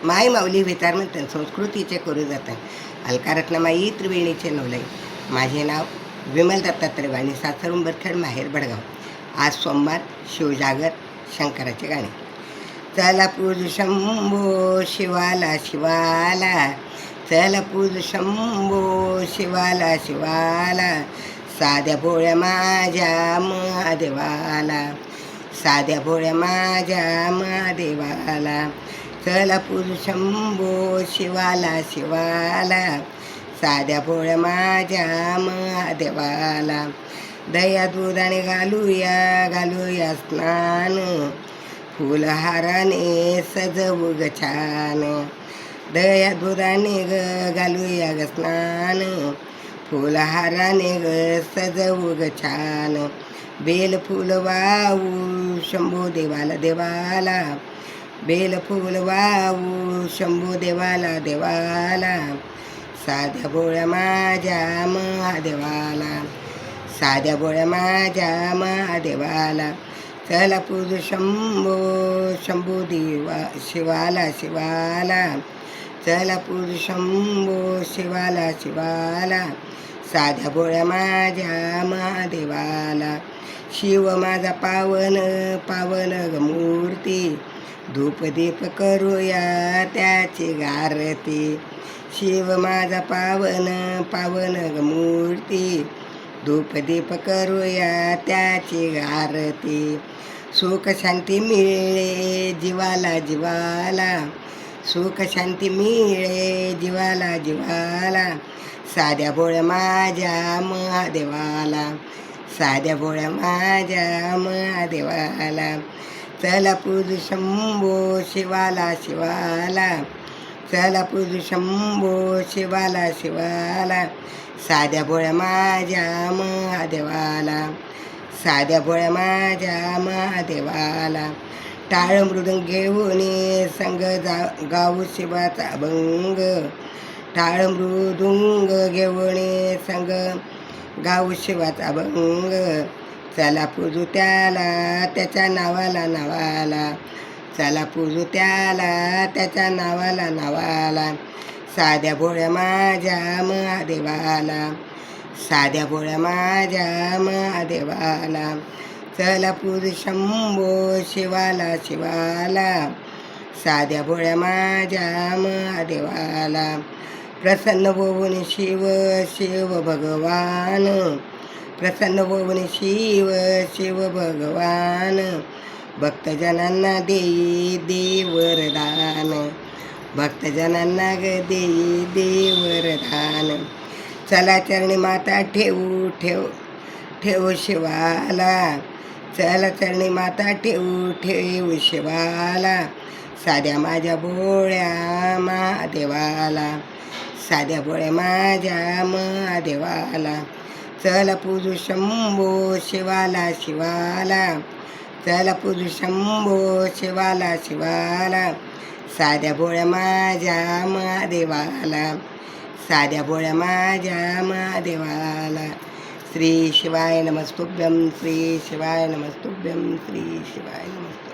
माय माऊली विचारमंथन संस्कृतीचे करू जातात. अलकारत्नमाई त्रिवेणीचे नवलाई. माझे नाव विमल दत्तात्रय वाणी, सासर उंबरखेड, माहेर बडगाव. आज सोमवार, शिवजागर, शंकराचे गाणे. चला पूज शंभो शिवाला शिवाला, चला पूज शंभो शिवाला शिवाला, साध्या भोळ्या माझ्या महादेवाला, साध्या भोळ्या माझ्या महादेवाला. चला पूज शंभो शिवाला शिवाला, साध्या भोळ्या माझ्या महादेवाला. दया दुधाने घालूया स्नान, फुलहाराने सजवू ग छान. दया दुधाने घालूया ग स्नान, फुलहाराने सजवू ग छान. बेल फूल वाहू शंभू देवाला देवाला, बेल फूल वाहू शंभू देवाला देवाला, साध्या भोळ्या माझ्या महादेवाला, साध्या भोळ्या माझ्या महादेवाला. चला पूज शंभो शंभू देवा शिवाला शिवाला, चला पूज शंभो शिवाला शिवाला, साध्या भोळ्या माझ्या महादेवाला. शिव माझा पावन पावन ग मूर्ती, धूपदीप करूया त्याची आरती. शिव माझा पावन पावन ग मूर्ती, धूपदीप करूया त्याची आरती. सुख शांती मिळे जीवाला जीवाला, सुख शांती मिळे जीवाला जीवाला, साध्या भोळ्या माझ्या महादेवाला, साध्या भोळ्या माझ्या महादेवाला. चला पूज शंभो शिवाला शिवाला, चला पूज शंभो शिवाला शिवाला, साध्या भोळ्या माझ्या महादेवाला, साध्या भोळ्या माझ्या महादेवाला. टाळ मृदंग घेऊन संग गाऊ शिवाचा अभंग, टाळ मृदुंग घेऊन संग गाऊ शिवाचा अभंग. चला पूजू त्याला त्याच्या नावाला नावाला, चला पूजू त्याला त्याच्या नावाला नावाला, साध्या भोळ्या माझ्या महादेवाला, साध्या भोळ्या माझ्या महादेवाला. चला पूज शंभो शिवाला शिवाला, साध्या भोळ्या माझ्या महादेवाला. प्रसन्न होऊन शिव शिव भगवान, प्रसन्न होऊन शिव शिव भगवान, भक्तजनांना देई दे वरदान, भक्तजनांना ग देई दे वरदान. चला चरणी माता ठेवू ठेवू शिवाला, चला चरणी माता ठेवू शिवाला, साध्या माझ्या भोळ्या महादेवाला, साध्या भोळ्या माझ्या महादेवाला. चला पूजू शंभो शिवाला शिवाला, चला पूजू शंभो शिवाला शिवाला, साध्या भोळ्या माझ्या महादेवाला, साध्या भोळ्या माझ्या महादेवाला. श्री शिवाय नमस्तुभ्यं, श्री शिवाय नमस्तुभ्यं, श्री शिवाय नमस्तुभ्यं.